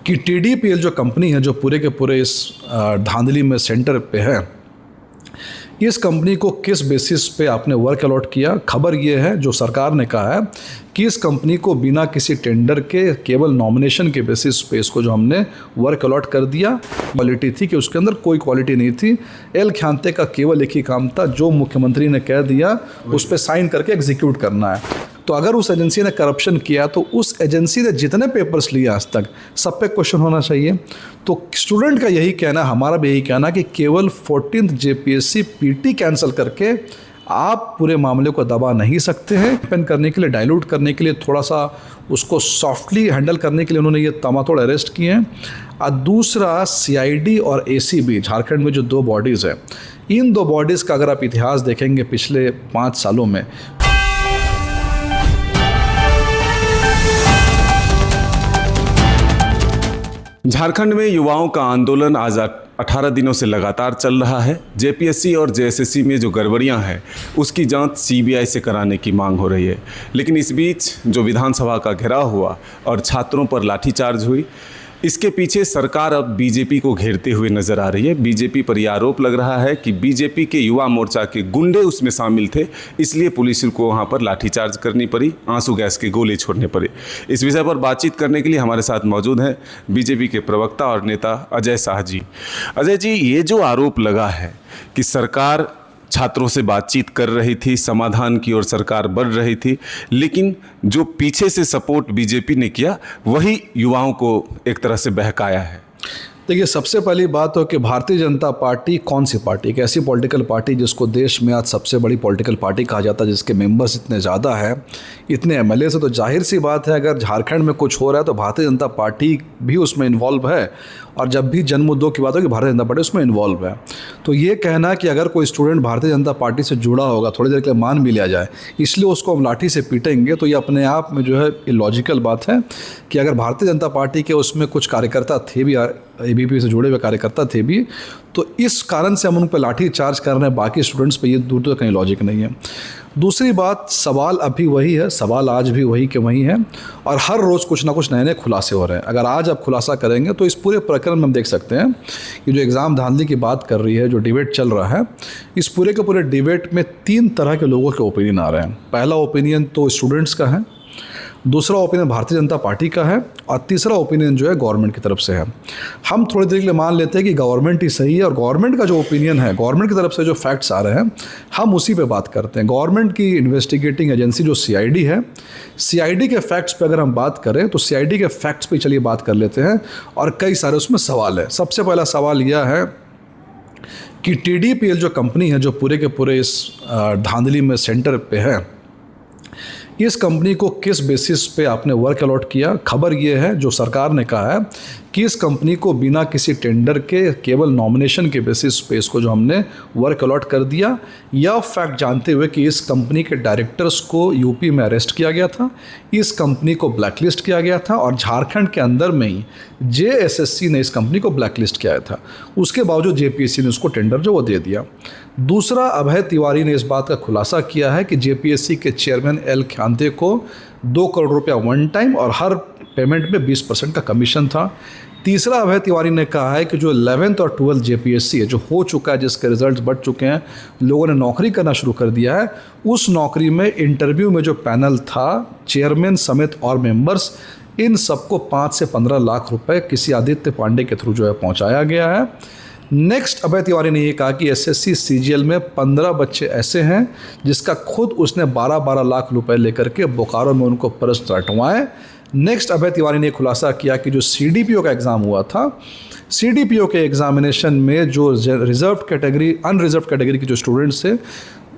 कि TDPL जो company है जो पूरे के पूरे इस धांधली में सेंटर पे है, इस कंपनी को किस बेसिस पे आपने वर्क अलॉट किया। खबर ये है जो सरकार ने कहा है कि इस कंपनी को बिना किसी टेंडर के केवल नॉमिनेशन के बेसिस पे इसको जो हमने वर्क अलॉट कर दिया। क्वालिटी थी कि उसके अंदर कोई क्वालिटी नहीं थी। एल ख्यांते का केवल एक ही काम था, जो मुख्यमंत्री ने कह दिया उस पर साइन करके एग्जीक्यूट करना है। तो अगर उस एजेंसी ने करप्शन किया तो उस एजेंसी ने जितने पेपर्स लिए आज तक सब पे क्वेश्चन होना चाहिए। तो स्टूडेंट का यही कहना, हमारा भी यही कहना कि केवल 14th JPSC PT कैंसिल करके आप पूरे मामले को दबा नहीं सकते हैं। पेन करने के लिए, डाइल्यूट करने के लिए, थोड़ा सा उसको सॉफ्टली हैंडल करने के लिए उन्होंने ये तमातोड़ अरेस्ट किए हैं। और दूसरा CID और ACB झारखंड में जो दो बॉडीज़ हैं, इन दो बॉडीज़ का अगर आप इतिहास देखेंगे पिछले 5 सालों में, झारखंड में युवाओं का आंदोलन आज 18 दिनों से लगातार चल रहा है। JPSC और JSSC में जो गड़बड़ियां हैं उसकी जांच CBI से कराने की मांग हो रही है। लेकिन इस बीच जो विधानसभा का घेराव हुआ और छात्रों पर लाठीचार्ज हुई, इसके पीछे सरकार अब बीजेपी को घेरते हुए नजर आ रही है। बीजेपी पर यह आरोप लग रहा है कि बीजेपी के युवा मोर्चा के गुंडे उसमें शामिल थे, इसलिए पुलिस को वहां पर लाठीचार्ज करनी पड़ी, आंसू गैस के गोले छोड़ने पड़े। इस विषय पर बातचीत करने के लिए हमारे साथ मौजूद हैं बीजेपी के प्रवक्ता और नेता अजय शाह जी। अजय जी, ये जो आरोप लगा है कि सरकार छात्रों से बातचीत कर रही थी, समाधान की ओर सरकार बढ़ रही थी, लेकिन जो पीछे से सपोर्ट बीजेपी ने किया वही युवाओं को एक तरह से बहकाया है। देखिए, सबसे पहली बात हो कि भारतीय जनता पार्टी कौन सी पार्टी, एक ऐसी पॉलिटिकल पार्टी जिसको देश में आज सबसे बड़ी पॉलिटिकल पार्टी कहा जाता है, जिसके मेंबर्स इतने ज़्यादा हैं, इतने MLA से, तो जाहिर सी बात है अगर झारखंड में कुछ हो रहा है तो भारतीय जनता पार्टी भी उसमें इन्वॉल्व है। और जब भी जन मुद्दों की बात हो कि भारतीय जनता पार्टी उसमें इन्वॉल्व है, तो ये कहना कि अगर कोई स्टूडेंट भारतीय जनता पार्टी से जुड़ा होगा, थोड़ी देर के लिए मान भी लिया जाए, इसलिए उसको हम लाठी से पीटेंगे, तो ये अपने आप में जो है इलॉजिकल बात है। कि अगर भारतीय जनता पार्टी के उसमें कुछ कार्यकर्ता थे भी, ABP से जुड़े हुए कार्यकर्ता थे भी, तो इस कारण से हम उन पर लाठी चार्ज कर रहे हैं, बाकी स्टूडेंट्स पे ये दूर कहीं लॉजिक नहीं है। दूसरी बात, सवाल अभी वही है, सवाल आज भी वही के वही है, और हर रोज़ कुछ ना कुछ नए नए खुलासे हो रहे हैं। अगर आज आप खुलासा करेंगे तो इस पूरे प्रकरण में हम देख सकते हैं कि जो एग्ज़ाम धांधली की बात कर रही है, जो डिबेट चल रहा है, इस पूरे के पूरे डिबेट में 3 तरह के लोगों के ओपिनियन आ रहे हैं। पहला ओपिनियन तो स्टूडेंट्स का है, दूसरा ओपिनियन भारतीय जनता पार्टी का है, और तीसरा ओपिनियन जो है गवर्नमेंट की तरफ से है। हम थोड़ी देर के लिए मान लेते हैं कि गवर्नमेंट ही सही है, और गवर्नमेंट का जो ओपिनियन है, गवर्नमेंट की तरफ से जो फैक्ट्स आ रहे हैं, हम उसी पे बात करते हैं। गवर्नमेंट की इन्वेस्टिगेटिंग एजेंसी जो CID है, CID के फैक्ट्स पे अगर हम बात करें तो CID के फैक्ट्स पे चलिए बात कर लेते हैं, और कई सारे उसमें सवाल है। सबसे पहला सवाल यह है कि TDPL जो कंपनी है जो पूरे के पूरे इस धांधली में सेंटर पे है, इस कंपनी को किस बेसिस पे आपने वर्क अलॉट किया। खबर ये है जो सरकार ने कहा है कि इस कंपनी को बिना किसी टेंडर के केवल नॉमिनेशन के बेसिस पे इसको जो हमने वर्क अलॉट कर दिया। यह फैक्ट जानते हुए कि इस कंपनी के डायरेक्टर्स को UP में अरेस्ट किया गया था, इस कंपनी को ब्लैकलिस्ट किया गया था, और झारखंड के अंदर में ही JSSC ने इस कंपनी को ब्लैकलिस्ट किया था। उसके बावजूद JPSC ने उसको टेंडर जो वो दे दिया। दूसरा, अभय तिवारी ने इस बात का खुलासा किया है कि JPSC के चेयरमैन एल ख्यांते को 2 करोड़ रुपया वन टाइम और हर पेमेंट में 20% का कमीशन था। तीसरा, अभय तिवारी ने कहा है कि जो 11th और 12th JPSC है जो हो चुका है, जिसके रिजल्ट्स बढ़ चुके हैं, लोगों ने नौकरी करना शुरू कर दिया है, उस नौकरी में इंटरव्यू में जो पैनल था, चेयरमैन समेत और मेंबर्स, इन सबको 5 से 15 लाख रुपए किसी आदित्य पांडे के थ्रू जो है पहुंचाया गया है। नेक्स्ट, अभय तिवारी ने ये कहा कि SSC CGL में 15 बच्चे ऐसे हैं जिसका खुद उसने 12-12 लाख रुपए लेकर के बोकारो में उनको प्रश्न रटवाए। नेक्स्ट, अभय तिवारी ने खुलासा किया कि जो CDPO का एग्ज़ाम हुआ था, CDPO के एग्जामिनेशन में जो रिजर्व कैटेगरी, अनरिजर्व कैटेगरी के जो स्टूडेंट्स थे,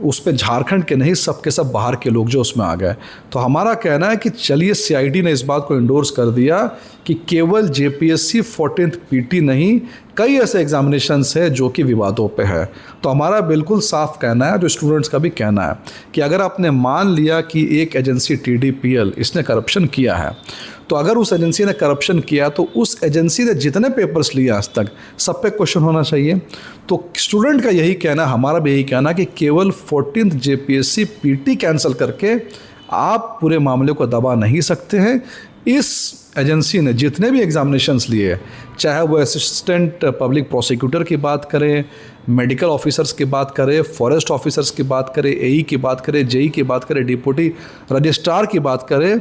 उस पर झारखंड के नहीं सबके सब बाहर के लोग जो उसमें आ गए। तो हमारा कहना है कि चलिए, CID ने इस बात को इंडोर्स कर दिया कि केवल JPSC 14th PT नहीं, कई ऐसे एग्जामिनेशंस है जो कि विवादों पे है। तो हमारा बिल्कुल साफ कहना है, जो स्टूडेंट्स का भी कहना है, कि अगर आपने मान लिया कि एक एजेंसी TDPL इसने करप्शन किया है, तो अगर उस एजेंसी ने करप्शन किया तो उस एजेंसी ने जितने पेपर्स लिए आज तक सब पे क्वेश्चन होना चाहिए। तो स्टूडेंट का यही कहना, हमारा भी यही कहना कि केवल 14th JPSC PT कैंसिल करके आप पूरे मामले को दबा नहीं सकते हैं। इस एजेंसी ने जितने भी एग्जामिनेशंस लिए, चाहे वो असिस्टेंट पब्लिक प्रोसिक्यूटर की बात करें, मेडिकल ऑफिसर्स की बात करें, फॉरेस्ट ऑफिसर्स की बात करें, एई की बात करें, जेई की बात करें, डिप्टी रजिस्ट्रार की बात करें,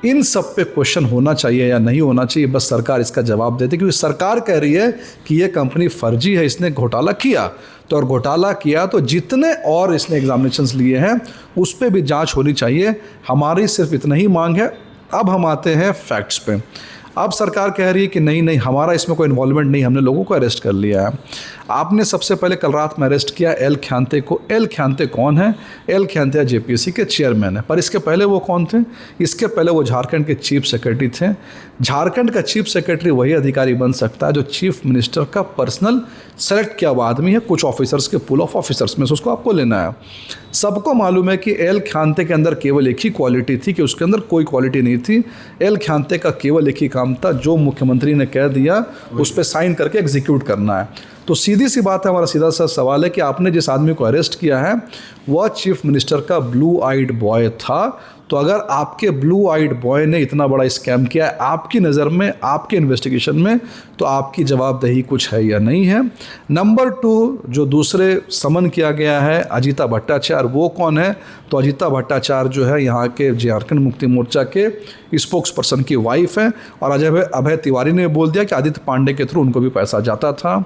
इन सब पे क्वेश्चन होना चाहिए या नहीं होना चाहिए, बस सरकार इसका जवाब देती, क्योंकि सरकार कह रही है कि ये कंपनी फर्जी है, इसने घोटाला किया। तो और घोटाला किया तो जितने और इसने एग्जामिनेशंस लिए हैं उस पर भी जांच होनी चाहिए। हमारी सिर्फ इतना ही मांग है। अब हम आते हैं फैक्ट्स पे। अब सरकार कह रही है कि नहीं नहीं, हमारा इसमें कोई इन्वॉल्वमेंट नहीं, हमने लोगों को अरेस्ट कर लिया है। आपने सबसे पहले कल रात में अरेस्ट किया एल ख्यांते को। एल ख्यांते कौन है? एल ख्यांते जेपीएससी के चेयरमैन है, पर इसके पहले वो कौन थे? इसके पहले वो झारखंड के चीफ सेक्रेटरी थे। झारखंड का चीफ सेक्रेटरी वही अधिकारी बन सकता है जो चीफ मिनिस्टर का पर्सनल सेलेक्ट किया हुआ आदमी है, कुछ ऑफिसर्स के पूल ऑफ ऑफिसर्स में से उसको आपको लेना है। सबको मालूम है कि एल ख्यांते के अंदर केवल एक ही क्वालिटी थी, कि उसके अंदर कोई क्वालिटी नहीं थी। एल ख्यांते का केवल एक ही काम था, जो मुख्यमंत्री ने कह दिया उस पर साइन करके एग्जीक्यूट करना है। तो सीधी सी बात है, हमारा सीधा सा सवाल है कि आपने जिस आदमी को अरेस्ट किया है वह चीफ मिनिस्टर का ब्लू आइड बॉय था। तो अगर आपके ब्लू आइड बॉय ने इतना बड़ा स्कैम किया है आपकी नज़र में, आपके इन्वेस्टिगेशन में, तो आपकी जवाबदेही कुछ है या नहीं है। नंबर 2, जो दूसरे समन किया गया है अजीता भट्टाचार्य, वो कौन है? तो अजीता भट्टाचार्य जो है यहाँ के झारखंड मुक्ति मोर्चा के स्पोक्स पर्सन की वाइफ है, और अभय तिवारी ने बोल दिया कि आदित्य पांडे के थ्रू उनको भी पैसा जाता था।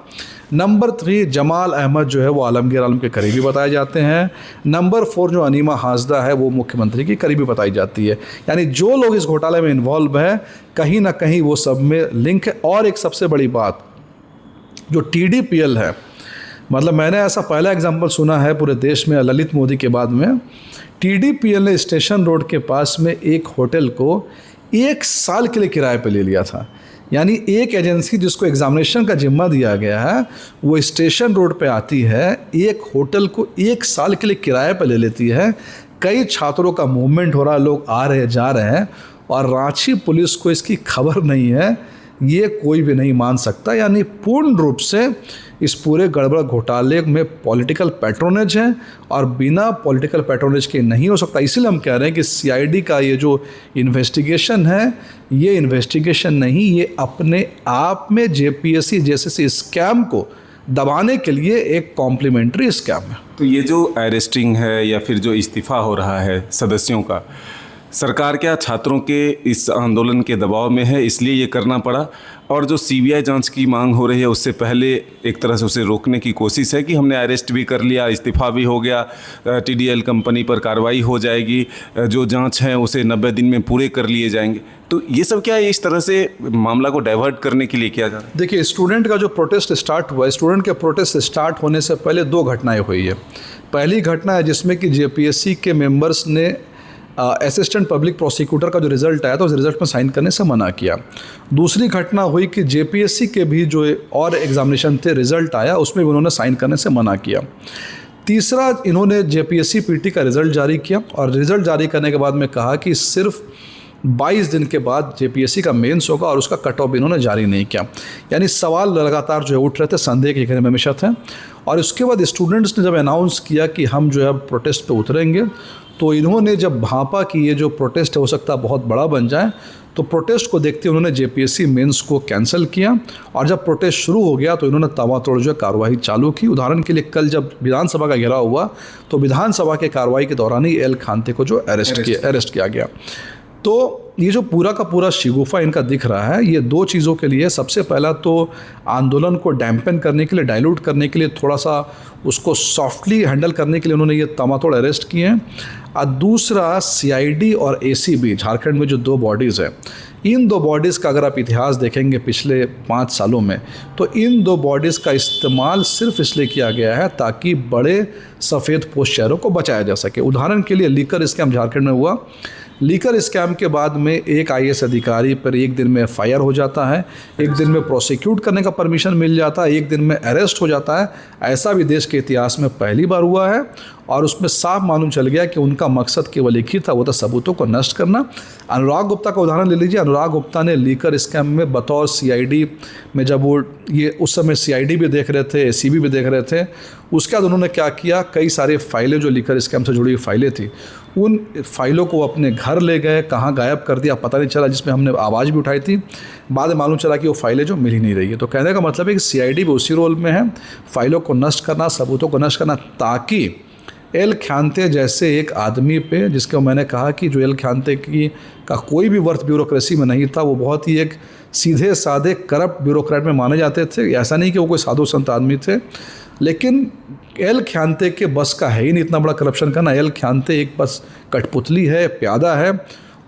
नंबर 3, जमाल अहमद जो है वो आलमगीर आलम के करीबी बताए जाते हैं। नंबर 4, जो अनीमा हासदा है वो मुख्यमंत्री की करीबी बताई जाती है। यानी जो लोग इस घोटाले में इन्वॉल्व है कहीं ना कहीं वो सब में लिंक है। और एक सबसे बड़ी बात, जो TDPL है, मतलब मैंने ऐसा पहला एग्जाम्पल सुना है पूरे देश में ललित मोदी के बाद में। TDPL ने स्टेशन रोड के पास में एक होटल को 1 साल के लिए किराए पे ले लिया था। यानी एक एजेंसी जिसको एग्जामिनेशन का जिम्मा दिया गया है वो स्टेशन रोड पे आती है, एक होटल को 1 साल के लिए किराए पे ले लेती है। कई छात्रों का मूवमेंट हो रहा है, लोग आ रहे जा रहे हैं, और रांची पुलिस को इसकी खबर नहीं है, ये कोई भी नहीं मान सकता। यानी पूर्ण रूप से इस पूरे गड़बड़ घोटाले में पॉलिटिकल पैट्रोनेज है, और बिना पॉलिटिकल पैट्रोनेज के नहीं हो सकता। इसीलिए हम कह रहे हैं कि CID का ये जो इन्वेस्टिगेशन है, ये इन्वेस्टिगेशन नहीं, ये अपने आप में JPSC जैसे स्कैम को दबाने के लिए एक कॉम्प्लीमेंट्री स्कैम है। तो ये जो अरेस्टिंग है या फिर जो इस्तीफ़ा हो रहा है सदस्यों का, सरकार क्या छात्रों के इस आंदोलन के दबाव में है इसलिए ये करना पड़ा? और जो CBI जांच की मांग हो रही है उससे पहले एक तरह से उसे रोकने की कोशिश है कि हमने अरेस्ट भी कर लिया, इस्तीफ़ा भी हो गया, TDL कंपनी पर कार्रवाई हो जाएगी, जो जांच है उसे 90 दिन में पूरे कर लिए जाएंगे। तो ये सब क्या है, इस तरह से मामला को डाइवर्ट करने के लिए किया जा रहा है? देखिए, स्टूडेंट का जो प्रोटेस्ट स्टार्ट हुआ है, स्टूडेंट के प्रोटेस्ट स्टार्ट होने से पहले 2 घटनाएँ हुई है। पहली घटना है जिसमें कि JPSC के मेंबर्स ने असिस्टेंट पब्लिक प्रोसिक्यूटर का जो रिज़ल्ट आया था उस रिज़ल्ट में साइन करने से मना किया। दूसरी घटना हुई कि JPSC के भी जो और एग्जामिनेशन थे, रिज़ल्ट आया, उसमें भी उन्होंने साइन करने से मना किया। तीसरा, इन्होंने JPSC PT का रिज़ल्ट जारी किया, और रिज़ल्ट जारी करने के बाद में कहा कि सिर्फ 22 दिन के बाद JPSC का मेंस होगा, और उसका कट ऑफ इन्होंने जारी नहीं किया। यानी सवाल लगातार जो है उठ रहे थे, संदेह के घेरे में हमेशा थे। और उसके बाद स्टूडेंट्स ने जब अनाउंस किया कि हम जो है प्रोटेस्ट पे उतरेंगे, तो इन्होंने जब भांपा कि ये जो प्रोटेस्ट है हो सकता है बहुत बड़ा बन जाए, तो प्रोटेस्ट को देखते उन्होंने JPSC मेंस को कैंसिल किया। और जब प्रोटेस्ट शुरू हो गया तो इन्होंने ताबड़तोड़ जो कार्रवाई चालू की। उदाहरण के लिए कल जब विधानसभा का घेराव हुआ तो विधानसभा के कार्रवाई के दौरान ही एल ख्यांते को जो अरेस्ट किया गया। तो ये जो पूरा का पूरा शिगुफा इनका दिख रहा है, ये 2 चीज़ों के लिए। सबसे पहला तो आंदोलन को डैम्पन करने के लिए, डाइल्यूट करने के लिए, थोड़ा सा उसको सॉफ्टली हैंडल करने के लिए उन्होंने ये ताबड़तोड़ अरेस्ट किए हैं। और दूसरा, CID और ACB झारखंड में जो 2 बॉडीज़ हैं, इन 2 बॉडीज़ का अगर आप इतिहास देखेंगे पिछले 5 सालों में, तो इन 2 बॉडीज़ का इस्तेमाल सिर्फ इसलिए किया गया है ताकि बड़े सफ़ेद पोश शहरों को बचाया जा सके। उदाहरण के लिए लीकर स्कैम झारखंड में हुआ। लीकर स्कैम के बाद में एक IAS अधिकारी पर 1 दिन में FIR हो जाता है, 1 दिन में प्रोसिक्यूट करने का परमिशन मिल जाता है, 1 दिन में अरेस्ट हो जाता है। ऐसा भी देश के इतिहास में पहली बार हुआ है, और उसमें साफ मालूम चल गया कि उनका मकसद केवल एक ही था, वो था सबूतों को नष्ट करना। अनुराग गुप्ता का उदाहरण ले लीजिए। अनुराग गुप्ता ने लीकर स्कैम में बतौर CID में, जब वो ये उस समय CID भी देख रहे थे, ACB भी देख रहे थे, उसके बाद उन्होंने क्या किया, कई सारे फाइलें जो लीकर स्कैम से जुड़ी हुई फाइलें थी उन फाइलों को अपने घर ले गए, कहाँ गायब कर दिया पता नहीं चला, जिसमें हमने आवाज़ भी उठाई थी। बाद में मालूम चला कि वो फाइलें जो मिल ही नहीं रही है। तो कहने का मतलब है कि सीआईडी भी उसी रोल में है, फाइलों को नष्ट करना, सबूतों को नष्ट करना, ताकि एल ख्यांते जैसे एक आदमी पे, जिसको मैंने कहा कि जो एल ख्यांते का कोई भी वर्थ ब्यूरोक्रेसी में नहीं था, वो बहुत ही एक सीधे साधे करप्ट ब्यूरोक्रेट में माने जाते थे। ऐसा नहीं कि वो कोई साधु संत आदमी थे, लेकिन एल ख्यांते के बस का है ही नहीं इतना बड़ा करप्शन करना। एल ख्यांते एक बस कठपुतली है, प्यादा है।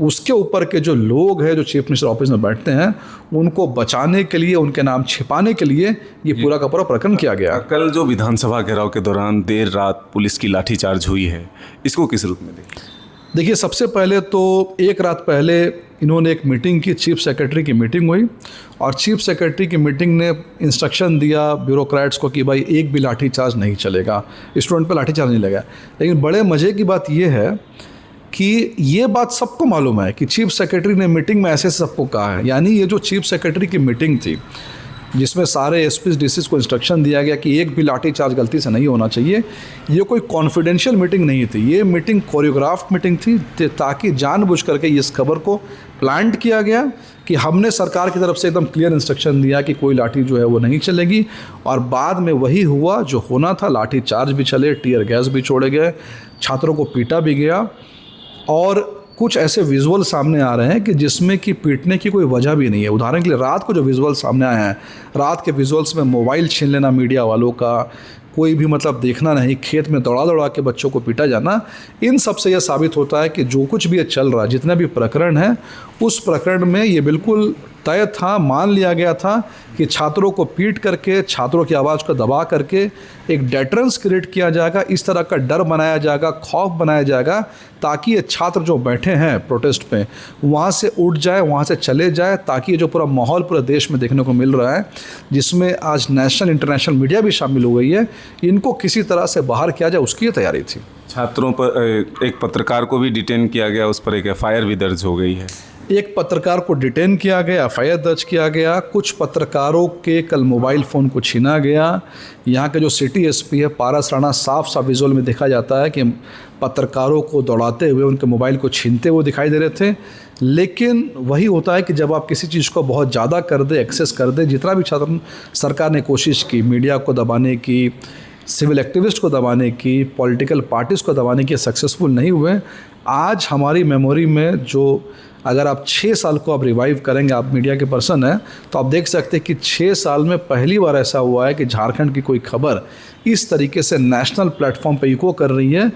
उसके ऊपर के जो लोग हैं, जो चीफ मिनिस्टर ऑफिस में बैठते हैं, उनको बचाने के लिए, उनके नाम छिपाने के लिए ये पूरा का पूरा प्रकरण किया गया। कल जो विधानसभा घेराव के दौरान देर रात पुलिस की लाठीचार्ज हुई है, इसको किस रूप में देखें? देखिए, सबसे पहले तो एक रात पहले इन्होंने एक मीटिंग की, चीफ सेक्रेटरी की मीटिंग हुई, और चीफ सेक्रेटरी की मीटिंग ने इंस्ट्रक्शन दिया ब्यूरोक्रेट्स को कि भाई एक भी लाठीचार्ज नहीं चलेगा, स्टूडेंट पर लाठीचार्ज नहीं लगा। लेकिन बड़े मज़े की बात यह है कि ये बात सबको मालूम है कि चीफ सेक्रेटरी ने मीटिंग में ऐसे सबको कहा है। यानी ये जो चीफ सेक्रेटरी की मीटिंग थी, जिसमें सारे एसपी डीसी को इंस्ट्रक्शन दिया गया कि एक भी लाठीचार्ज गलती से नहीं होना चाहिए, ये कोई कॉन्फिडेंशियल मीटिंग नहीं थी, ये मीटिंग कोरियोग्राफ्ड मीटिंग थी, ताकि जानबूझ करके इस खबर को प्लांट किया गया कि हमने सरकार की तरफ से एकदम क्लियर इंस्ट्रक्शन दिया कि कोई लाठी जो है वो नहीं चलेगी। और बाद में वही हुआ जो होना था, लाठीचार्ज भी चले, टीयर गैस भी छोड़े गए, छात्रों को पीटा भी गया। और कुछ ऐसे विजुअल सामने आ रहे हैं कि जिसमें कि पीटने की कोई वजह भी नहीं है। उदाहरण के लिए रात को जो विजुअल सामने आए हैं, रात के विजुअल्स में मोबाइल छीन लेना मीडिया वालों का, कोई भी मतलब देखना नहीं, खेत में दौड़ा दौड़ा के बच्चों को पीटा जाना, इन सब से यह साबित होता है कि जो कुछ भी ये चल रहा है, जितना भी प्रकरण है, उस प्रकरण में ये बिल्कुल तय था, मान लिया गया था कि छात्रों को पीट करके, छात्रों की आवाज़ को दबा करके एक डेटरेंस क्रिएट किया जाएगा, इस तरह का डर बनाया जाएगा, खौफ बनाया जाएगा, ताकि ये छात्र जो बैठे हैं प्रोटेस्ट पे वहाँ से उठ जाए, वहाँ से चले जाए, ताकि ये जो पूरा माहौल पूरे देश में देखने को मिल रहा है, जिसमें आज नेशनल इंटरनेशनल मीडिया भी शामिल हो गई है, इनको किसी तरह से बाहर किया जाए, उसकी ये तैयारी थी। छात्रों पर एक पत्रकार को भी डिटेन किया गया, उस पर एक एफआईआर भी दर्ज हो गई है। एक पत्रकार को डिटेन किया गया, एफआईआर दर्ज किया गया। कुछ पत्रकारों के कल मोबाइल फ़ोन को छीना गया। यहाँ के जो सिटी एसपी है पारस राणा, साफ साफ विजुअल में देखा जाता है कि पत्रकारों को दौड़ाते हुए उनके मोबाइल को छीनते हुए दिखाई दे रहे थे। लेकिन वही होता है कि जब आप किसी चीज़ को बहुत ज़्यादा कर दे, एक्सेस कर दे, जितना भी छात्र सरकार ने कोशिश की मीडिया को दबाने की, सिविल एक्टिविस्ट को दबाने की, पॉलिटिकल पार्टीज़ को दबाने की, सक्सेसफुल नहीं हुए। आज हमारी मेमोरी में जो, अगर आप 6 साल को आप रिवाइव करेंगे, आप मीडिया के पर्सन हैं, तो आप देख सकते हैं कि 6 साल में पहली बार ऐसा हुआ है कि झारखंड की कोई खबर इस तरीके से नेशनल प्लेटफॉर्म पे इको कर रही है।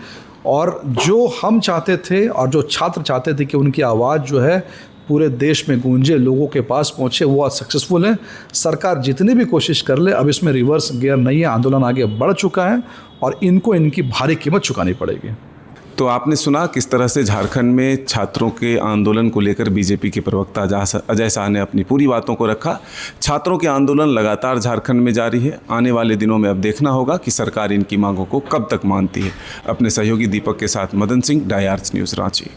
और जो हम चाहते थे और जो छात्र चाहते थे कि उनकी आवाज़ जो है पूरे देश में गूंजे, लोगों के पास पहुँचे, वो आज सक्सेसफुल है। सरकार जितनी भी कोशिश कर ले, अब इसमें रिवर्स गियर नहीं है, आंदोलन आगे बढ़ चुका है और इनको इनकी भारी कीमत चुकानी पड़ेगी। तो आपने सुना किस तरह से झारखंड में छात्रों के आंदोलन को लेकर बीजेपी के प्रवक्ता अजय शाह ने अपनी पूरी बातों को रखा। छात्रों के आंदोलन लगातार झारखंड में जारी है। आने वाले दिनों में अब देखना होगा कि सरकार इनकी मांगों को कब तक मानती है। अपने सहयोगी दीपक के साथ मदन सिंह, डाई आर्ट्स न्यूज़, रांची।